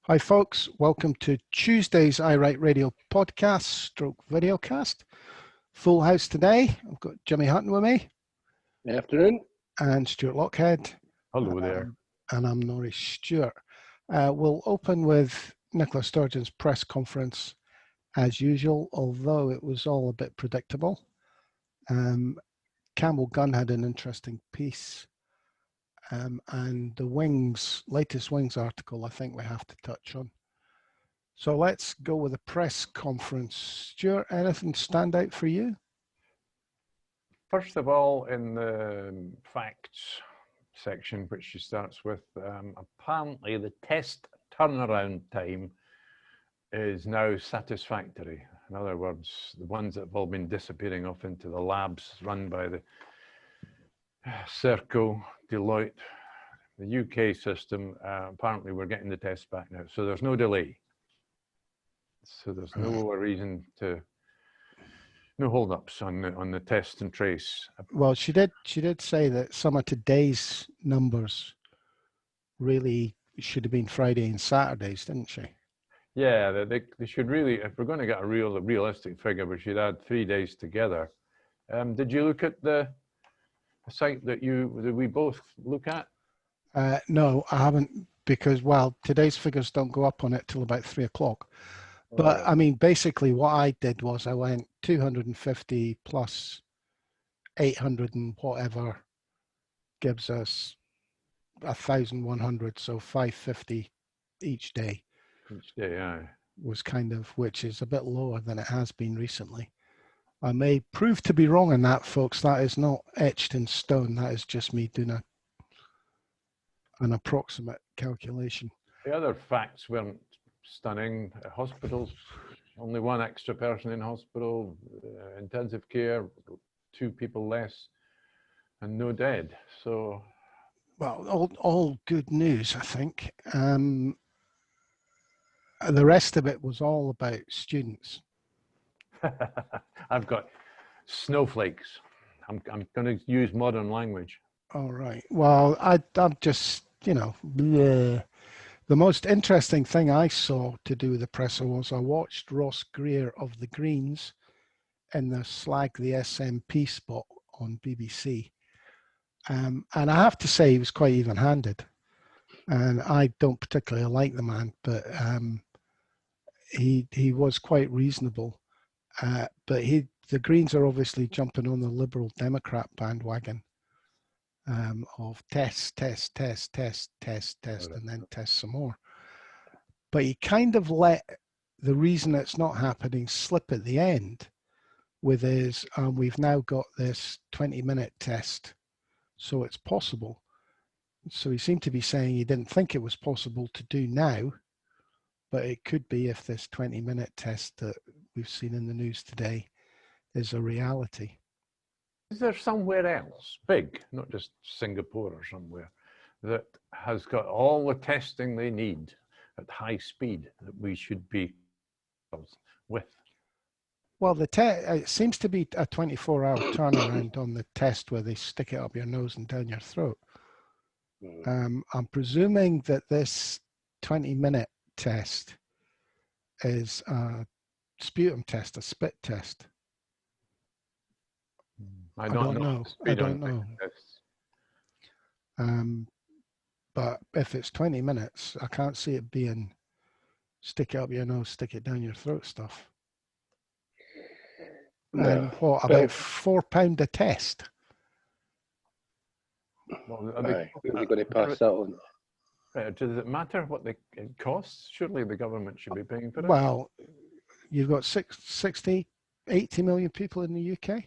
Hi folks, welcome to Tuesday's I Write Radio podcast stroke videocast. Full house today. I've got Jimmy Hutton with me. Good afternoon. And Stuart Lockhead. Hello there. And I'm Norris Stewart. We'll open with Nicola Sturgeon's press conference as usual, although it was all a bit predictable. Campbell Gunn had an interesting piece. And the latest Wings article, I think we have to touch on. So let's go with the press conference. Stuart, anything stand out for you? First of all, in the facts section, which she starts with, apparently the test turnaround time is now satisfactory. In other words, the ones that have all been disappearing off into the labs run by the Serco, Deloitte, the UK system, apparently we're getting the tests back now. So there's no delay. So there's no reason to, no holdups on the test and trace. Well, she did say that some of today's numbers really should have been Friday and Saturdays, didn't she? Yeah, they should really, if we're going to get a realistic figure, we should add 3 days together. Did you look at the site that we both look at? No, I haven't, because, well, today's figures don't go up on it till about 3 o'clock. But I mean, basically what I did was I went 250 plus 800 and whatever gives us 1,100, so 550 each day. Each day, yeah. Was kind of, which is a bit lower than it has been recently. I may prove to be wrong on that, folks. That is not etched in stone. That is just me doing an approximate calculation. The other facts weren't stunning. Hospitals, only one extra person in hospital, intensive care, 2 people less, and no dead. So, well, all good news, I think. The rest of it was all about students. I've got snowflakes. I'm going to use modern language. All right. Well, I'm just, bleh. The most interesting thing I saw to do with the presser was I watched Ross Greer of the Greens in the Slag the SNP spot on BBC. And I have to say he was quite even-handed. And I don't particularly like the man, but he was quite reasonable. But the Greens are obviously jumping on the Liberal Democrat bandwagon of test, and then test some more. But he kind of let the reason it's not happening slip at the end with his, we've now got this 20-minute test, so it's possible. So he seemed to be saying he didn't think it was possible to do now, but it could be if this 20-minute test that we've seen in the news today is a reality. Is there somewhere else, big, not just Singapore or somewhere, that has got all the testing they need at high speed that we should be with? Well, it seems to be a 24-hour turnaround on the test where they stick it up your nose and down your throat. I'm presuming that this 20-minute test is a sputum test, a spit test. I don't know. I don't know. But if it's 20 minutes, I can't see it being stick it up your nose, stick it down your throat stuff. No. And what, about £4 a test? Well, are they going to pass that on? Does it matter what it costs? Surely the government should be paying for it. Well, you've got 80 million people in the UK.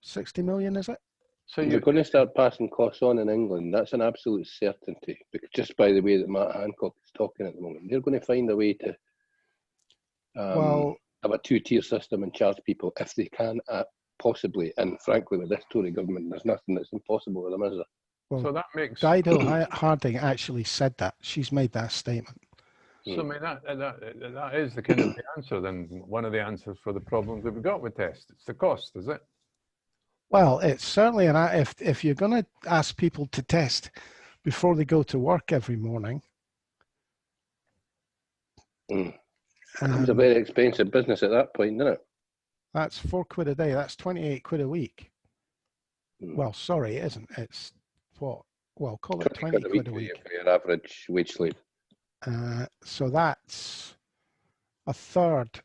60 million, is it? So you're going to start passing costs on in England. That's an absolute certainty. Because just by the way that Matt Hancock is talking at the moment, they're going to find a way to have a 2-tier system and charge people if they can, possibly. And frankly, with this Tory government, there's nothing that's impossible with them, is there? Well, so that makes Dido Harding actually said that. She's made that statement. So I mean that is the kind of the answer. Then one of the answers for the problems that we've got with tests. It's the cost, is it? Well, it's certainly if you're going to ask people to test before they go to work every morning, It was a very expensive business at that point, didn't it? That's £4 a day. That's 28 quid a week. Well, sorry, it isn't. It's what? Well, call it 20 quid a week. For your average wage slave. So that's a third,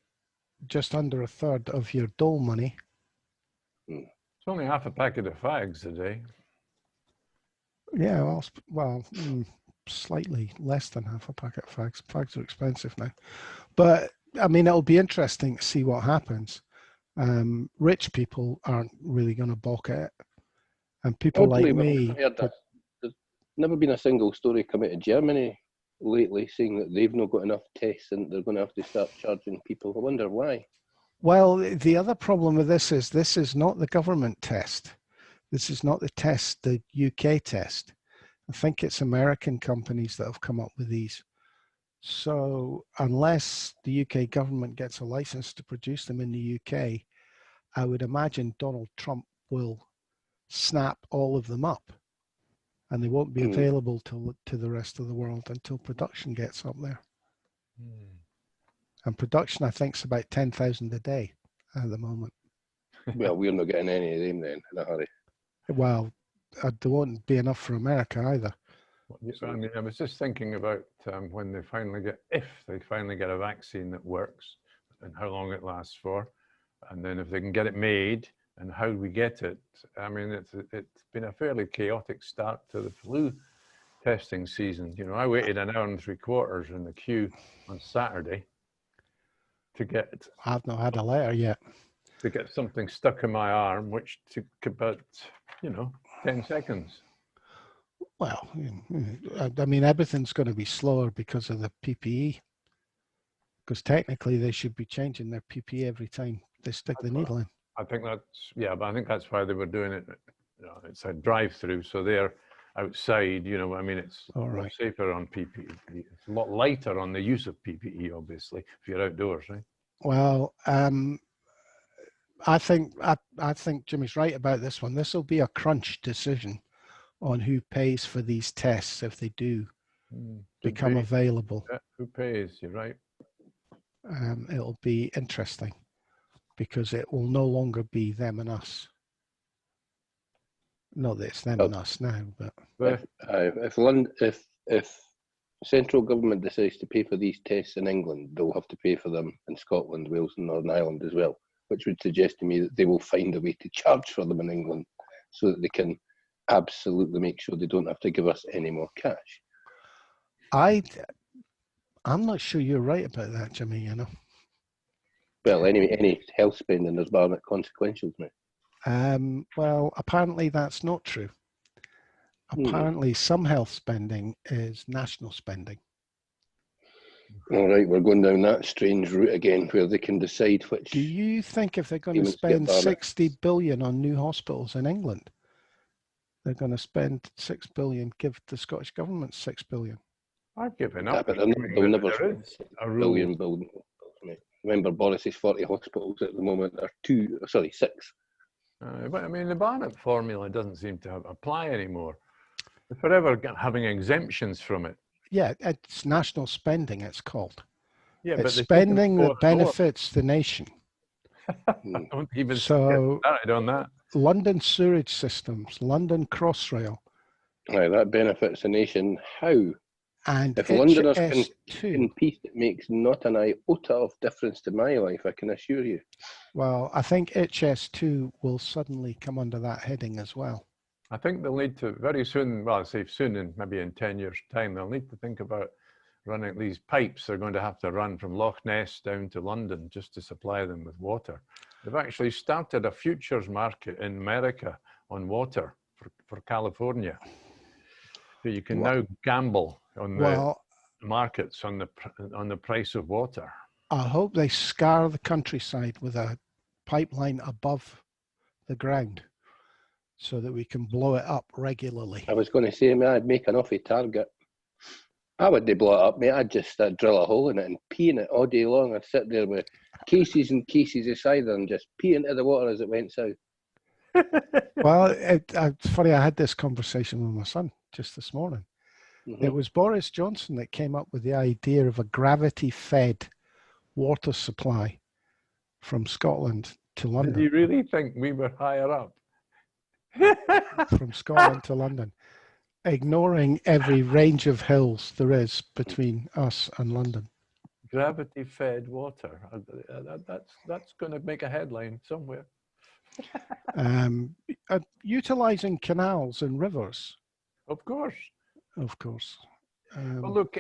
just under a third of your dole money. It's only half a packet of fags a day. Yeah, well, slightly less than half a packet of fags. Fags are expensive now. But, I mean, it'll be interesting to see what happens. Rich people aren't really going to balk at it. And people like me... There's never been a single story come out of Germany lately saying that they've not got enough tests and they're going to have to start charging people. I wonder why. Well, the other problem with this is not the government test. This is not the test, the UK test. I think it's American companies that have come up with these. So unless the UK government gets a license to produce them in the UK, I would imagine Donald Trump will snap all of them up. And they won't be available to the rest of the world until production gets up there. And production, I think, is about 10,000 a day at the moment. Well, we're not getting any of them then in a hurry. Well, there won't be enough for America either. I mean, I was just thinking about when they finally if they finally get a vaccine that works and how long it lasts for, and then if they can get it made and how we get it. I mean, it's been a fairly chaotic start to the flu testing season. You know, I waited an hour and 3/4 in the queue on Saturday to get... I've not had a letter yet. To get something stuck in my arm, which took about, 10 seconds. Well, I mean, everything's going to be slower because of the PPE. Because technically they should be changing their PPE every time they stick the needle in. I think but I think that's why they were doing it. It's a drive-through, so they're outside. I mean, it's a lot safer on PPE. It's a lot lighter on the use of PPE, obviously, if you're outdoors, right? Well, I think Jimmy's right about this one. This will be a crunch decision on who pays for these tests if they do become available. Yeah, who pays? You're right. It'll be interesting because it will no longer be them and us. Not that it's them and us now, but if central government decides to pay for these tests in England, they'll have to pay for them in Scotland, Wales, and Northern Ireland as well, which would suggest to me that they will find a way to charge for them in England so that they can absolutely make sure they don't have to give us any more cash. I'm not sure you're right about that, Jimmy, Well, anyway, any health spending is barred at consequentials now. Well, apparently that's not true. Apparently some health spending is national spending. All right, we're going down that strange route again where they can decide which... Do you think if they're going to spend 60 billion on new hospitals in England, they're going to spend 6 billion, give the Scottish government 6 billion? I've given up. Yeah, but they'll never spend 6 billion building hospitals. Remember, Boris's 40 hospitals at the moment are 6. But I mean, the Barnett formula doesn't seem to apply anymore. They're forever having exemptions from it. Yeah, it's national spending, it's called. Yeah, it's spending that benefits the nation. Don't even get started on that. London sewage systems, London Crossrail. Right, that benefits the nation. How? And if Londoners can compete, it makes not an iota of difference to my life, I can assure you. Well, I think HS2 will suddenly come under that heading as well. I think they'll need to very soon, well, I say soon, maybe in 10 years' time, they'll need to think about running these pipes. They're going to have to run from Loch Ness down to London just to supply them with water. They've actually started a futures market in America on water for California. So you can now gamble on the markets on the price of water. I hope they scar the countryside with a pipeline above the ground so that we can blow it up regularly. I was going to say, mate, I'd make an offy target. How would they blow it up, mate? I'd just drill a hole in it and pee in it all day long. I'd sit there with cases and cases of cider and just pee into the water as it went south. Well, it's funny, I had this conversation with my son just this morning. It was Boris Johnson that came up with the idea of a gravity-fed water supply from Scotland to London. Did he really think we were higher up? From Scotland to London, ignoring every range of hills there is between us and London. Gravity-fed water. That's going to make a headline somewhere. Utilising canals and rivers. Of course. Of course. Well, look,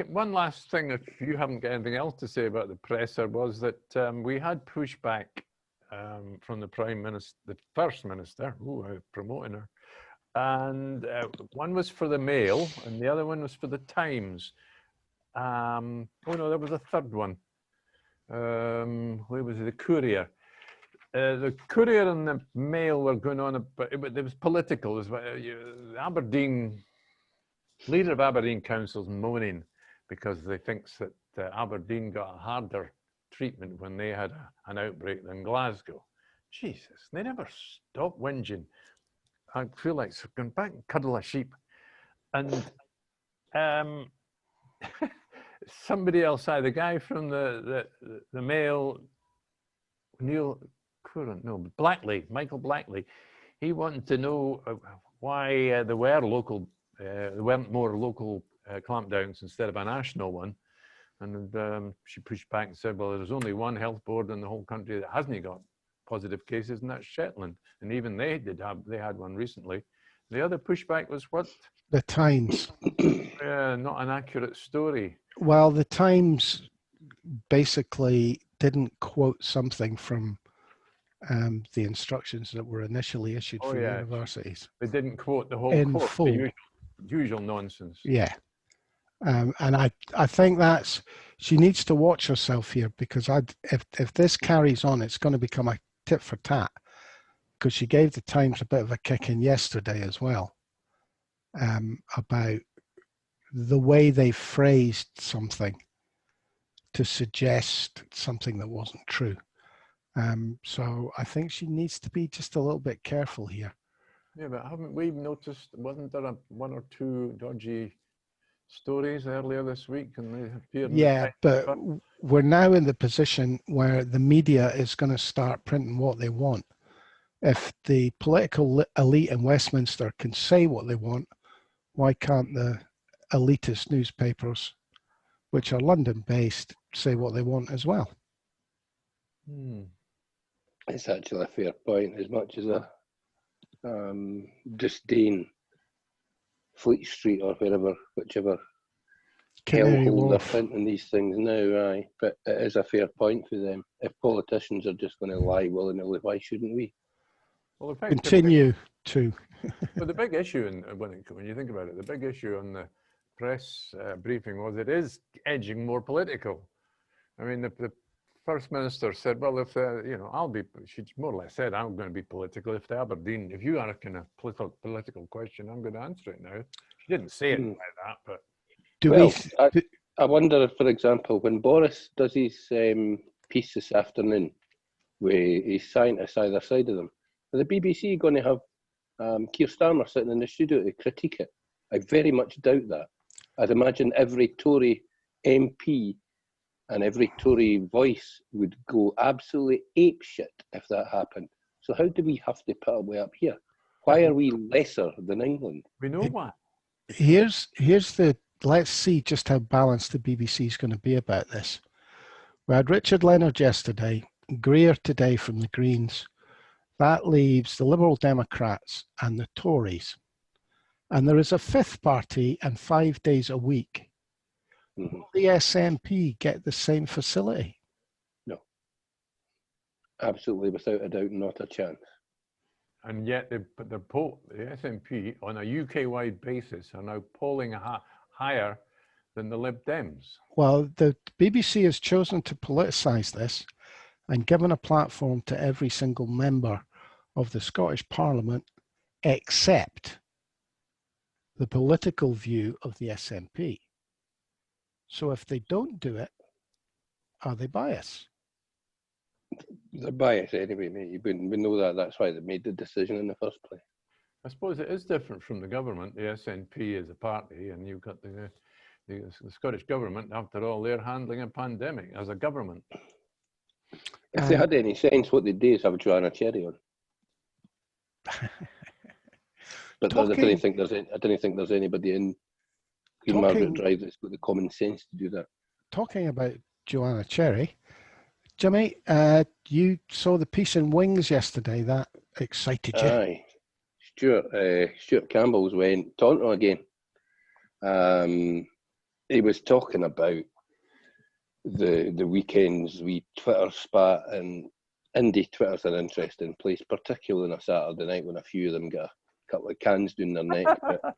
one last thing, if you haven't got anything else to say about the presser, was that we had pushback from the Prime Minister, the First Minister, promoting her, and one was for the Mail and the other one was for the Times. Oh no, there was a third one. Where was it? The Courier. The Courier and the Mail were going on, but it was political. It was, Aberdeen, leader of Aberdeen Council's moaning because they thinks that Aberdeen got a harder treatment when they had an outbreak than Glasgow. Jesus, they never stop whinging. I feel like going back and cuddle a sheep. And somebody else, the guy from the Mail, Michael Blackley, he wanted to know why there weren't more local clampdowns instead of a national one. And she pushed back and said, well, there's only one health board in the whole country that hasn't got positive cases, and that's Shetland. And even they had one recently. The other pushback was what? The Times. Yeah, not an accurate story. Well, the Times basically didn't quote something from the instructions that were initially issued for universities. They didn't quote the whole in quote, full. the usual nonsense. Yeah. And I think she needs to watch herself here, because if this carries on, it's going to become a tit for tat, because she gave the Times a bit of a kick in yesterday as well, about the way they phrased something to suggest something that wasn't true. So I think she needs to be just a little bit careful here. Yeah, but haven't we noticed, wasn't there one or two dodgy stories earlier this week? And they appeared. Yeah, but we're now in the position where the media is going to start printing what they want. If the political elite in Westminster can say what they want, why can't the elitist newspapers, which are London-based, say what they want as well? It's actually a fair point. As much as a disdain Fleet Street or whichever hellhole they're printing these things now, but it is a fair point for them. If politicians are just going to lie willy-nilly, why shouldn't we? Well, continue to. But the big issue, when you think about it, the big issue on the press briefing was it is edging more political. I mean, the First Minister said, well, if she more or less said, I'm going to be political. If you are asking a political question, I'm going to answer it now. She didn't say it like that, but. I wonder if, for example, when Boris does his piece this afternoon, where his scientists either side of them, are the BBC going to have Keir Starmer sitting in the studio to critique it? I very much doubt that. I'd imagine every Tory MP and every Tory voice would go absolutely apeshit if that happened. So how do we have to put our way up here? Why are we lesser than England? We know why. Let's see just how balanced the BBC is going to be about this. We had Richard Leonard yesterday, Greer today from the Greens. That leaves the Liberal Democrats and the Tories. And there is a fifth party, and 5 days a week. Will the SNP get the same facility? No. Absolutely, without a doubt, not a chance. And yet the SNP, on a UK-wide basis, are now polling higher than the Lib Dems. Well, the BBC has chosen to politicise this and given a platform to every single member of the Scottish Parliament, except the political view of the SNP. So if they don't do it, are they biased? They're biased anyway, mate. We know that. That's why they made the decision in the first place. I suppose it is different from the government. The SNP is a party, and you've got the Scottish government. After all, they're handling a pandemic as a government. If they had any sense, what they'd do is have Joanna Cherry on. But I don't think there's anybody in Queen Margaret Drive that's got the common sense to do that. Talking about Joanna Cherry, Jimmy, you saw the piece in Wings yesterday. That excited you? Aye. Stuart Campbell's went Toronto again. He was talking about the weekends, we Twitter spat, and indie Twitter's an interesting place, particularly on a Saturday night when a few of them get a couple of cans down their neck. But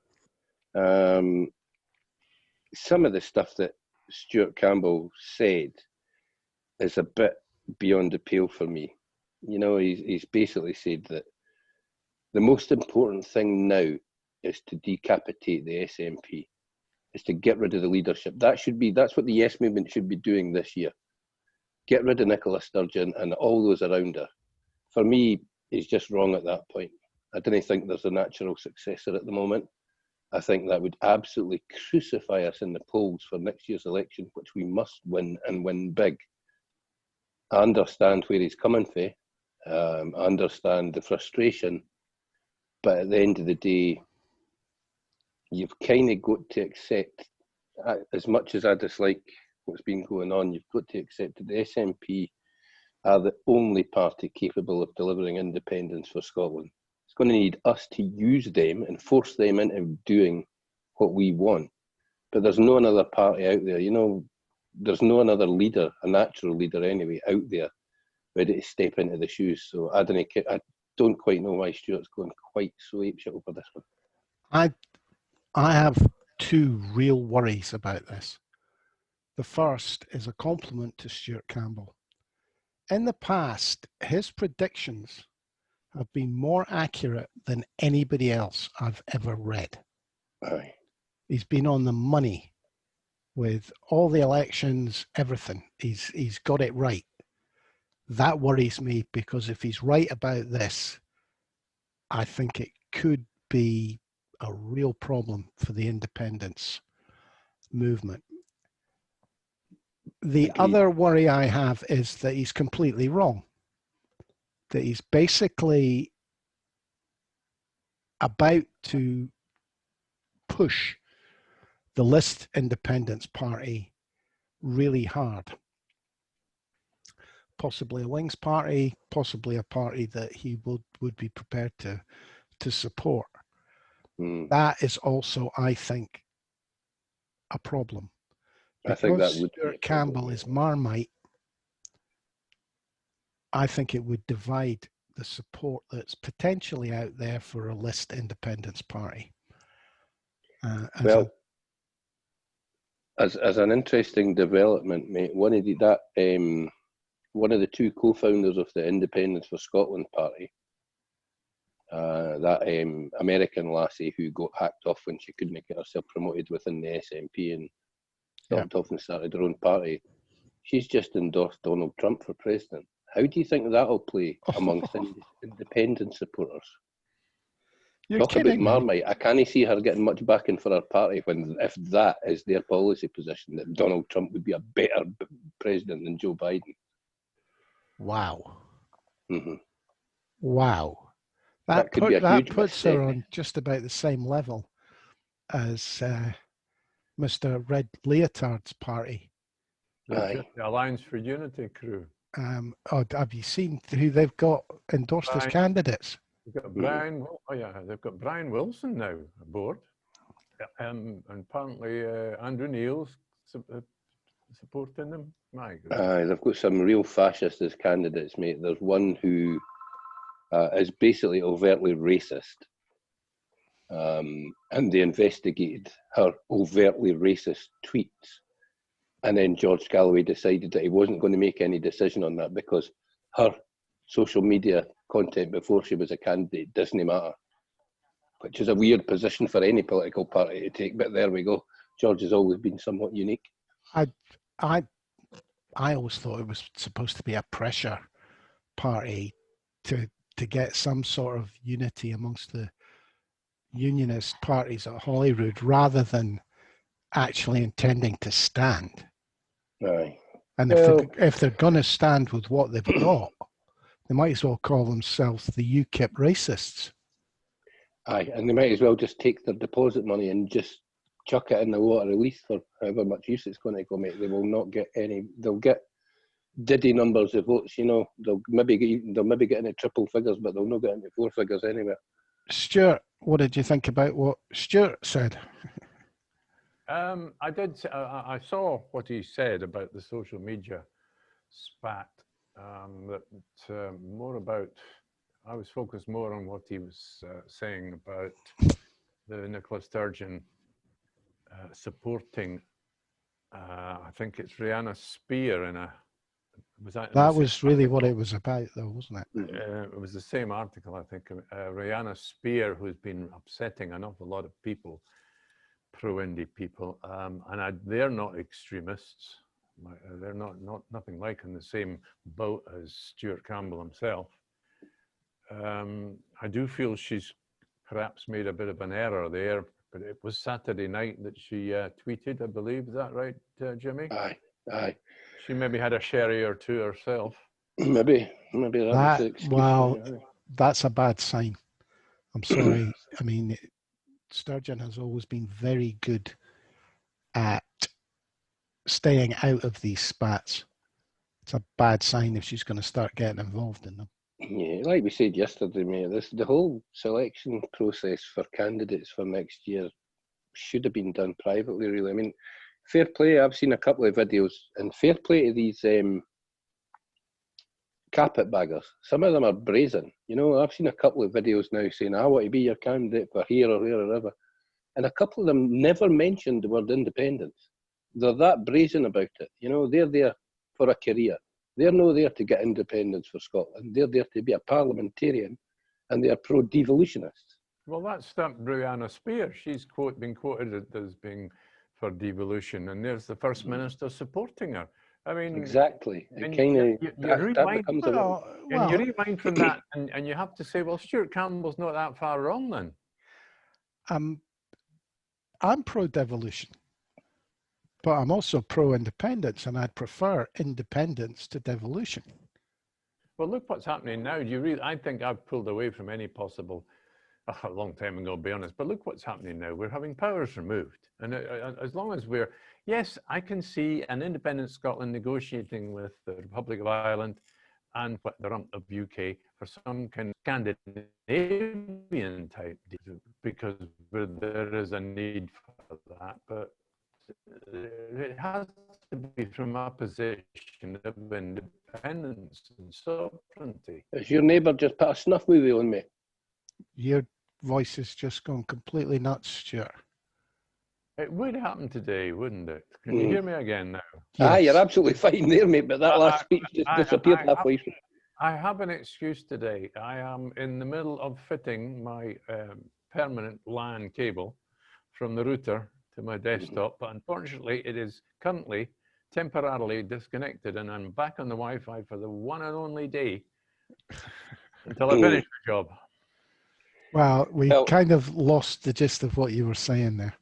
some of the stuff that Stuart Campbell said is a bit beyond the pale for me. You know, he's basically said that the most important thing now is to decapitate the SNP, is to get rid of the leadership. That's what the Yes Movement should be doing this year. Get rid of Nicola Sturgeon and all those around her. For me, he's just wrong at that point. I don't think there's a natural successor at the moment. I think that would absolutely crucify us in the polls for next year's election, which we must win and win big. I understand where he's coming from. I understand the frustration. But at the end of the day, you've kind of got to accept, as much as I dislike what's been going on, you've got to accept that the SNP are the only party capable of delivering independence for Scotland. It's going to need us to use them and force them into doing what we want. But there's no another party out there, you know, there's no another leader, a natural leader anyway, out there ready to step into the shoes. So I don't quite know why Stuart's going quite so apeshit over this one. I have two real worries about this. The first is a compliment to Stuart Campbell. In the past, his predictions have been more accurate than anybody else I've ever read. Aye. He's been on the money with all the elections, everything. He's got it right. That worries me, because if he's right about this, I think it could be a real problem for the independence movement. The other worry I have is that he's completely wrong. That he's basically about to push the List Independence Party really hard. Possibly a Wings party, possibly a party that he would be prepared to support. That is also, I think, a problem. Because I think that would Stuart Campbell is Marmite, I think it would divide the support that's potentially out there for a List Independence Party. As an interesting development, mate, one of the two co-founders of the Independence for Scotland Party, that American lassie who got hacked off when she couldn't get herself promoted within the SNP and stopped off and started her own party, she's just endorsed Donald Trump for president. How do you think that'll play amongst independent supporters? Talk about Marmite. I can't see her getting much backing for her party if that is their policy position, that Donald Trump would be a better president than Joe Biden. Wow. Mm-hmm. Wow. That puts her on just about the same level as Mr. Red Leotard's party. The Alliance for Unity crew. Have you seen who they've got endorsed as candidates? They've got Brian. They've got Brian Wilson now aboard, and apparently Andrew Neil's supporting them. My goodness. They've got some real fascists as candidates, mate. There's one who is basically overtly racist, and they investigated her overtly racist tweets. And then George Galloway decided that he wasn't going to make any decision on that because her social media content before she was a candidate doesn't matter, which is a weird position for any political party to take. But there we go. George has always been somewhat unique. I always thought it was supposed to be a pressure party to get some sort of unity amongst the unionist parties at Holyrood rather than actually intending to stand. Aye. And Well, if they're going to stand with what they've got, they might as well call themselves the UKIP racists. aye, and they might as well just take their deposit money and just chuck it in the water release for however much use it's going to go make. They will not get any. They'll get diddy numbers of votes. You know, they'll maybe get into triple figures, but they'll not get into four figures anyway. Stuart, what did you think about what Stuart said? I did. I saw what he said about the social media spat. More about. I was focused more on what he was saying about the Nicola Sturgeon supporting. I think it's Rihanna Spear in a. Was that? That was really what it was about, though, wasn't it? It was the same article, I think. Rihanna Spear, who's been upsetting an awful lot of people, pro-indie people, and they're not extremists. They're nothing like in the same boat as Stuart Campbell himself. I do feel she's perhaps made a bit of an error there, but it was Saturday night that she tweeted, I believe. Is that right, Jimmy? Aye, aye. She maybe had a sherry or two herself. Maybe that was the excuse. Well, that's a bad sign. I'm sorry. I mean, Sturgeon has always been very good at staying out of these spats. It's a bad sign if she's going to start getting involved in them. Yeah, like we said yesterday, mate, the whole selection process for candidates for next year should have been done privately, really. I mean, fair play, I've seen a couple of videos, and fair play to these carpetbaggers. Some of them are brazen. You know, I've seen a couple of videos now saying, I want to be your candidate for here or there or ever. And a couple of them never mentioned the word independence. They're that brazen about it. You know, they're there for a career. They're not there to get independence for Scotland. They're there to be a parliamentarian, and they're pro-devolutionists. Well, that's Brianna Spear. She's been quoted as being for devolution, and there's the First Minister supporting her. I mean, exactly. And you rewind from that, and you have to say, well, Stuart Campbell's not that far wrong then. I'm pro-devolution, but I'm also pro-independence, and I'd prefer independence to devolution. Well, look what's happening now. I think I've pulled away from any possible, a long time ago, to be honest, but look what's happening now. We're having powers removed. And as long as yes, I can see an independent Scotland negotiating with the Republic of Ireland and the rump of UK for some kind of Scandinavian type deal, because there is a need for that. But it has to be from a position of independence and sovereignty. Has your neighbour just put a snuff movie on me? Your voice is just gone completely nuts, Stuart. It would happen today, wouldn't it? Can you hear me again now? Yes. Aye, you're absolutely fine there, mate, but that last speech just disappeared halfway through. I have an excuse today. I am in the middle of fitting my permanent LAN cable from the router to my desktop, but unfortunately it is currently temporarily disconnected, and I'm back on the Wi-Fi for the one and only day until I finish the job. Well, we kind of lost the gist of what you were saying there.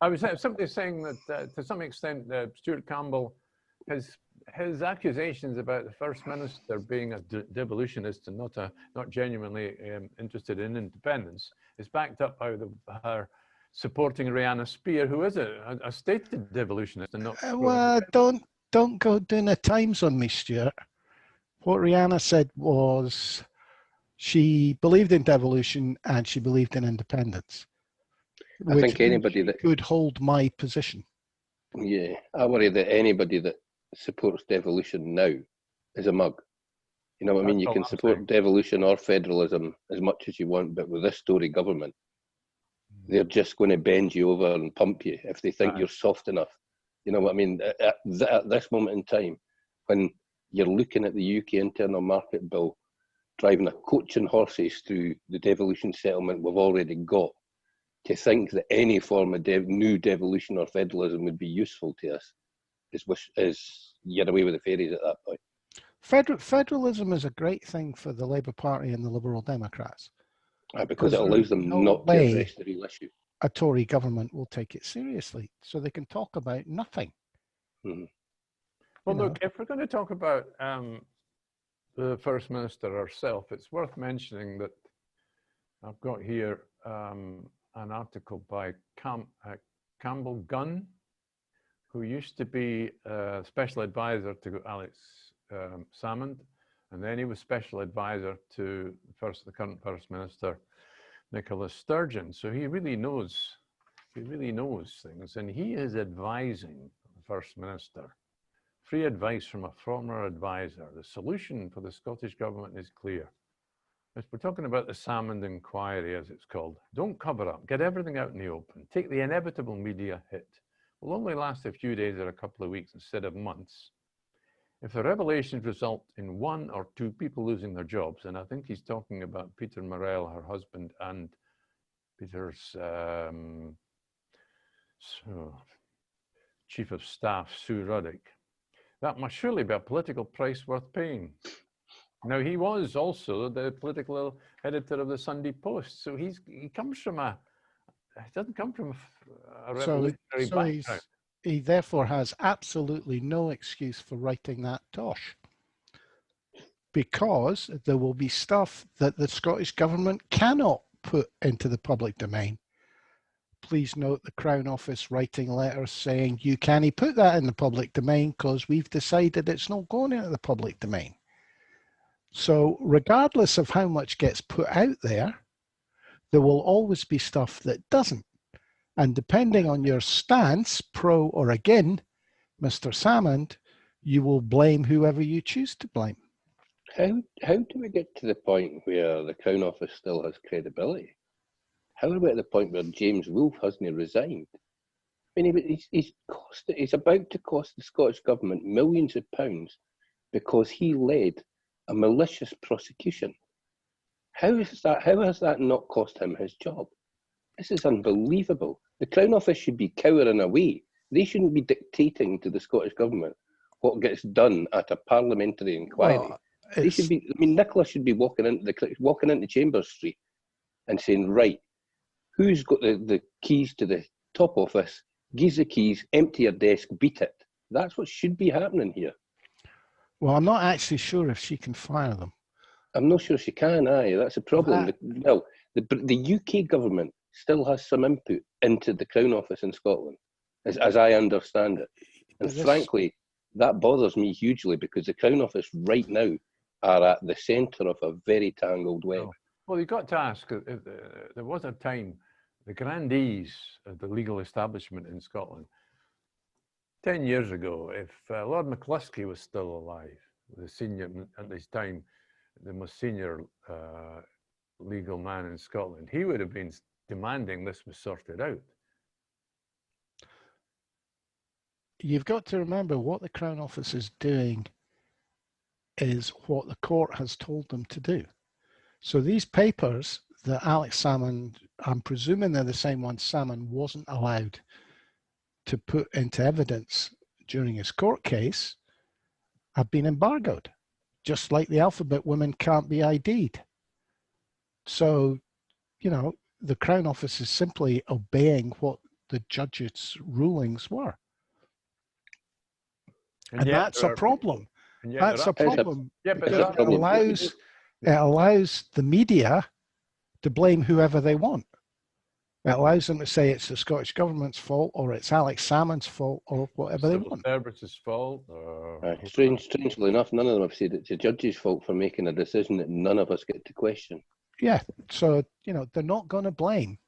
I was simply saying that to some extent, Stuart Campbell, his accusations about the First Minister being a devolutionist and not genuinely interested in independence is backed up by her supporting Rihanna Spear, who is a stated devolutionist and not. Well, don't go doing the times on me, Stuart. What Rihanna said was she believed in devolution and she believed in independence. I think anybody that could hold my position. Yeah, I worry that anybody that supports devolution now is a mug. You know what I mean? You can support devolution or federalism as much as you want, but with this Tory government, they're just going to bend you over and pump you if they think you're soft enough. You know what I mean? At this moment in time, when you're looking at the UK internal market bill, driving a coach and horses through the devolution settlement we've already got, to think that any form of new devolution or federalism would be useful to us is you're away with the fairies at that point. Federalism is a great thing for the Labour Party and the Liberal Democrats. Because it allows them not to address the real issue. A Tory government will take it seriously, so they can talk about nothing. Mm-hmm. Well, look, if we're going to talk about the First Minister herself, it's worth mentioning that I've got here an article by Campbell Gunn, who used to be a special advisor to Alex Salmond, and then he was special advisor to the current First Minister, Nicola Sturgeon. So he really knows things, and he is advising the First Minister. Free advice from a former advisor. The solution for the Scottish Government is clear. As we're talking about the Salmond inquiry, as it's called, don't cover up, get everything out in the open, take the inevitable media hit. Will only last a few days or a couple of weeks instead of months. If the revelations result in 1 or 2 people losing their jobs, and I think he's talking about Peter Morrell, her husband, and Peter's Chief of Staff, Sue Ruddock, that must surely be a political price worth paying. Now, he was also the political editor of the Sunday Post, so he comes from he doesn't come from a revolutionary background. He therefore has absolutely no excuse for writing that tosh, because there will be stuff that the Scottish Government cannot put into the public domain. Please note the Crown Office writing letters saying you can't put that in the public domain because we've decided it's not going into the public domain. So regardless of how much gets put out there will always be stuff that doesn't. And depending on your stance, pro or again, Mr. Salmond, you will blame whoever you choose to blame. How do we get to the point where the Crown Office still has credibility? How are we at the point where James Wolfe hasn't resigned? I mean, he's about to cost the Scottish Government millions of pounds because he led a malicious prosecution. How has that not cost him his job? This is unbelievable. The Crown Office should be cowering away. They shouldn't be dictating to the Scottish Government what gets done at a parliamentary inquiry. Well, they should be. I mean, Nicola should be walking into Chambers Street and saying, right, who's got the keys to the top office? Give the keys, empty your desk, beat it. That's what should be happening here. Well, I'm not actually sure if she can fire them. I'm not sure she can, that's a problem. The UK government still has some input into the Crown Office in Scotland, as I understand it. And frankly, that bothers me hugely because the Crown Office right now are at the centre of a very tangled web. Well, you've got to ask, there was a time, the grandees of the legal establishment in Scotland, 10 years ago, if Lord McCluskey was still alive, the senior, at this time, the most senior legal man in Scotland, he would have been demanding this was sorted out. You've got to remember what the Crown Office is doing is what the court has told them to do. So these papers that Alex Salmond, I'm presuming they're the same ones Salmond wasn't allowed to put into evidence during his court case, have been embargoed, just like the alphabet women can't be ID'd. So, the Crown Office is simply obeying what the judge's rulings were. And that's a problem. That's a problem. Because it allows the media to blame whoever they want. It allows them to say it's the Scottish Government's fault or it's Alex Salmond's fault or whatever they want. Services' fault. Strangely enough, none of them have said it's the judge's fault for making a decision that none of us get to question. Yeah, so, they're not going to blame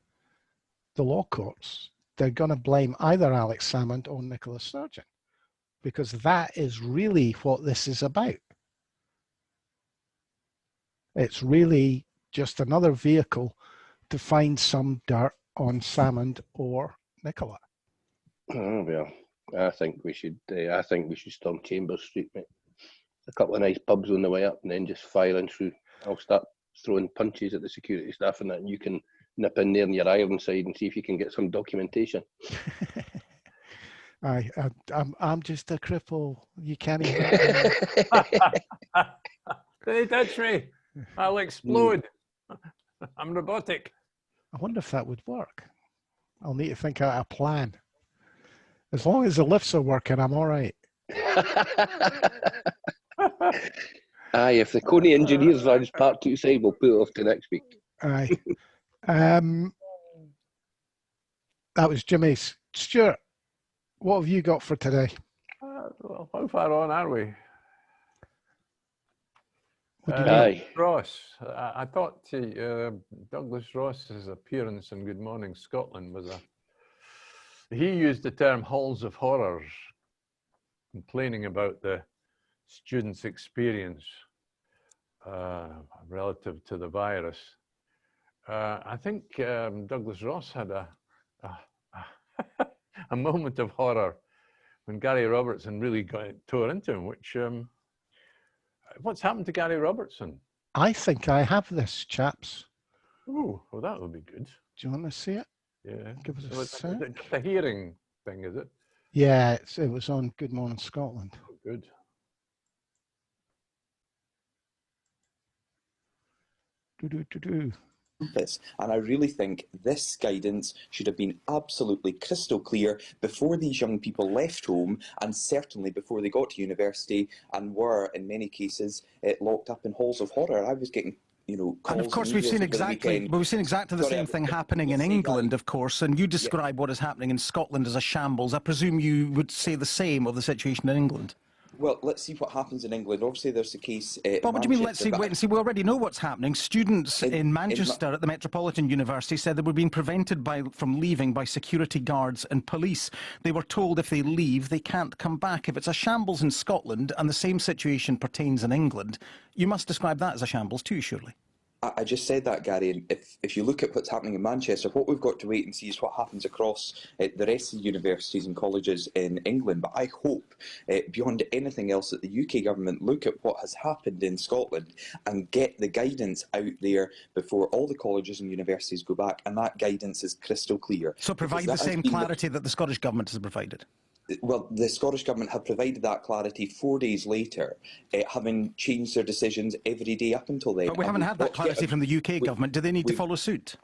the law courts. They're going to blame either Alex Salmond or Nicola Sturgeon, because that is really what this is about. It's really just another vehicle to find some dirt on Salmond or Nicola. Oh, well, I think we should storm Chambers Street, mate. A couple of nice pubs on the way up and then just firing through. I'll start throwing punches at the security staff and that, and you can nip in there on your Ironside and see if you can get some documentation. I'm just a cripple. You can't even... They touch me, I'll explode. I'm robotic. I wonder if that would work. I'll need to think out a plan. As long as the lifts are working, I'm all right. Aye, if the Coney engineers runs part 2 side, we'll put it off to next week. Aye. That was Jimmy's. Stuart, what have you got for today? Well, how far on are we? Aye. Ross. I thought Douglas Ross's appearance in Good Morning Scotland was he used the term halls of horrors, complaining about the students' experience relative to the virus. I think Douglas Ross had a moment of horror when Gary Robertson really tore into him, which, what's happened to Gary Robertson? I think I have this, chaps. Oh, well, that would be good. Do you want to see it? Yeah. Give us So a it's sec. the hearing thing, is it? Yeah, it was on Good Morning Scotland. Oh, good. And I really think this guidance should have been absolutely crystal clear before these young people left home, and certainly before they got to university and were, in many cases, locked up in halls of horror. I was getting, calls. And of course, we've seen exactly the same thing happening in England, of course. And you describe what is happening in Scotland as a shambles. I presume you would say the same of the situation in England. Well, let's see what happens in England. Obviously, there's the case. But what do you mean, let's see, wait and see? We already know what's happening. Students in Manchester at the Metropolitan University said they were being prevented from leaving by security guards and police. They were told if they leave, they can't come back. If it's a shambles in Scotland and the same situation pertains in England, you must describe that as a shambles too, surely. I just said that, Gary, and if you look at what's happening in Manchester, what we've got to wait and see is what happens across the rest of the universities and colleges in England. But I hope, beyond anything else, that the UK government look at what has happened in Scotland and get the guidance out there before all the colleges and universities go back, and that guidance is crystal clear. So provide the same clarity that the Scottish government has provided? Well, the Scottish Government have provided that clarity 4 days later, having changed their decisions every day up until then. But we haven't had that clarity from the UK government. Do they need to follow suit?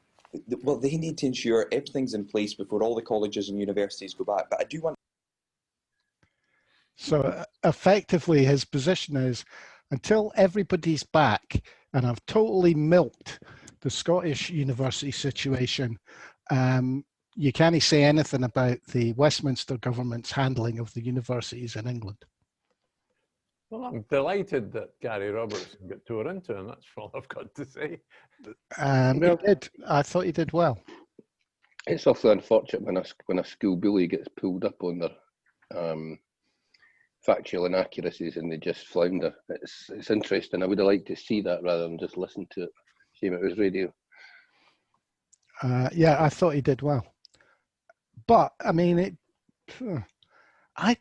Well, they need to ensure everything's in place before all the colleges and universities go back. But I do want... So effectively, his position is, until everybody's back, and I've totally milked the Scottish university situation, you can't say anything about the Westminster government's handling of the universities in England. Well, I'm delighted that Gary Robertson got tore into, and that's all I've got to say. He did. I thought he did well. It's awfully unfortunate when a school bully gets pulled up on their factual inaccuracies and they just flounder. It's interesting. I would have liked to see that rather than just listen to it. Shame it was radio. Yeah, I thought he did well. But I mean, I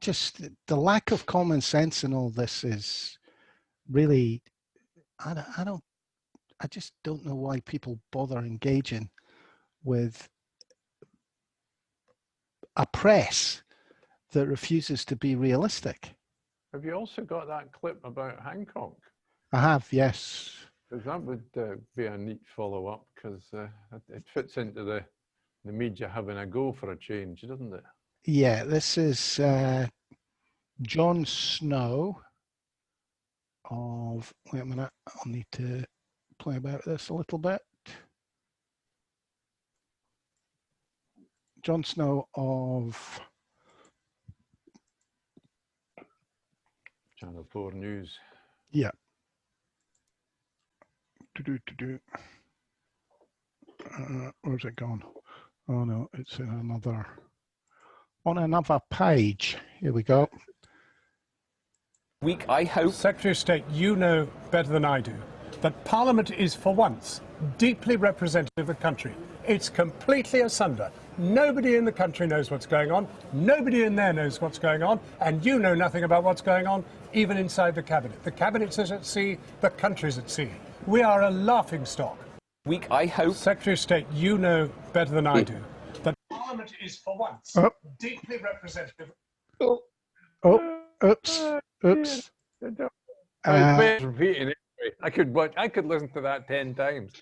just, the lack of common sense in all this is really, I just don't know why people bother engaging with a press that refuses to be realistic. Have you also got that clip about Hancock? I have, yes. Because that would be a neat follow-up, because it fits into the media having a go for a change, doesn't it? Yeah, this is Jon Snow of, wait a minute, I'll need to play about this a little bit. Jon Snow of Channel 4 News. Yeah. Where's it gone? Oh no, it's in on another page. Here we go. Week, I hope. Secretary of State, you know better than I do that Parliament is, for once, deeply representative of the country. It's completely asunder. Nobody in the country knows what's going on. Nobody in there knows what's going on. And you know nothing about what's going on, even inside the Cabinet. The Cabinet's at sea, the country's at sea. We are a laughingstock. Week, I hope. Secretary of State, you know better than I do that Parliament is, for once, deeply representative. Oops. Repeating I could watch. I could listen to that 10 times.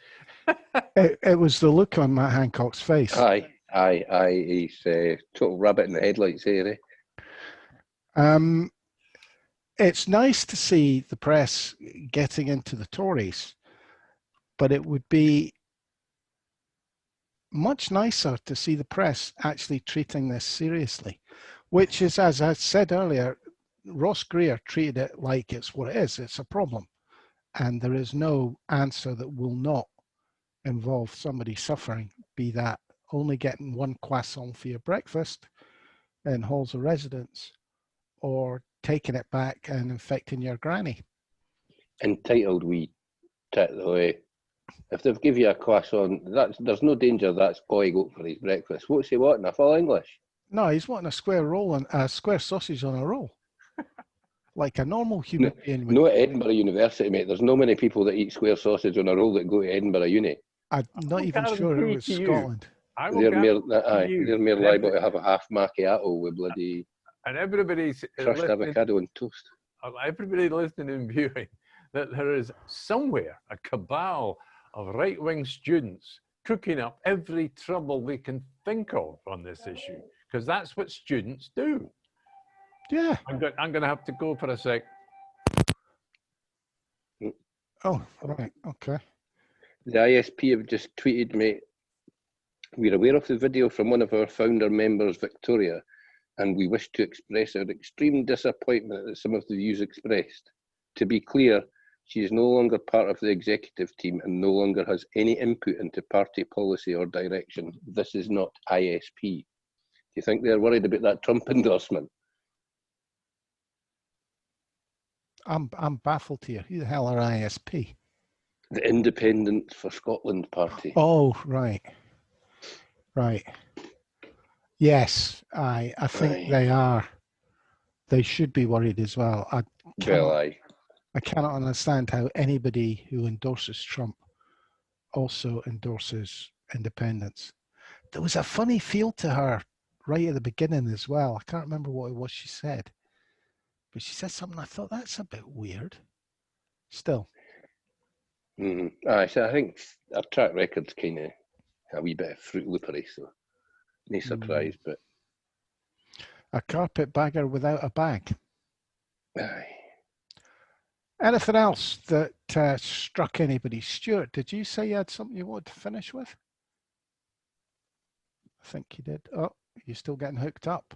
It was the look on Matt Hancock's face. Aye. He's total rabbit in the headlights here. It's nice to see the press getting into the Tories, but it would be much nicer to see the press actually treating this seriously, which is, as I said earlier, Ross Greer treated it like it's what it is. It's a problem. And there is no answer that will not involve somebody suffering, be that only getting one croissant for your breakfast in halls of residence or taking it back and infecting your granny. Entitled wee tit though, eh? If they've give you a croissant, there's no danger that's boy goat for his breakfast. What's he wanting? A full English? No, he's wanting a square roll and a square sausage on a roll. Like a normal human being would. No, at Edinburgh University, mate. There's no many people that eat square sausage on a roll that go to Edinburgh Uni. I'm not even sure it was Scotland. They're mere liable to have a half macchiato with bloody and everybody's crushed avocado and toast. Everybody listening and viewing, that there is somewhere a cabal of right-wing students cooking up every trouble they can think of on this issue, because that's what students do. Yeah. I'm going to have to go for a sec. Oh, right. Okay. The ISP have just tweeted, mate, we're aware of the video from one of our founder members, Victoria, and we wish to express our extreme disappointment at some of the views expressed. To be clear, she is no longer part of the executive team and no longer has any input into party policy or direction. This is not ISP. Do you think they're worried about that Trump endorsement? I'm baffled here. Who the hell are ISP? The Independents for Scotland party. Oh, right. Right. Yes, I think they are. They should be worried as well. I cannot understand how anybody who endorses Trump also endorses independence. There was a funny feel to her right at the beginning as well. I can't remember what it was she said. But she said something, I thought, that's a bit weird. Still. I think our track record's kind of a wee bit of Fruit Loopery, so no surprise, but... A carpetbagger without a bag. Aye. Anything else that struck anybody? Stuart, did you say you had something you wanted to finish with? I think you did. Oh, you're still getting hooked up.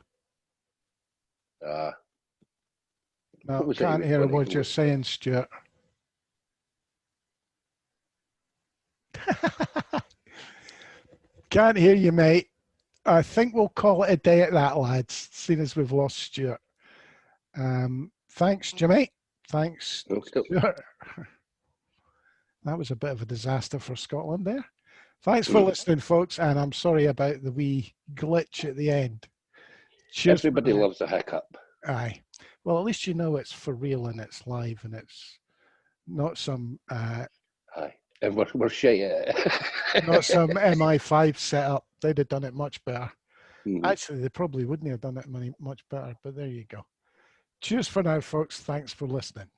No, can't hear what you're saying, Stuart. Can't hear you, mate. I think we'll call it a day at that, lads, seeing as we've lost Stuart. Thanks, Jimmy. Thanks, Stuart. That was a bit of a disaster for Scotland there. Thanks for listening, folks, and I'm sorry about the wee glitch at the end. Cheers. Everybody loves a hiccup. Aye. Well, at least you know it's for real and it's live and it's not some... Aye. And we're shy at it. Not some MI5 setup. They'd have done it much better. Actually, they probably wouldn't have done it much better, but there you go. Cheers for now, folks. Thanks for listening.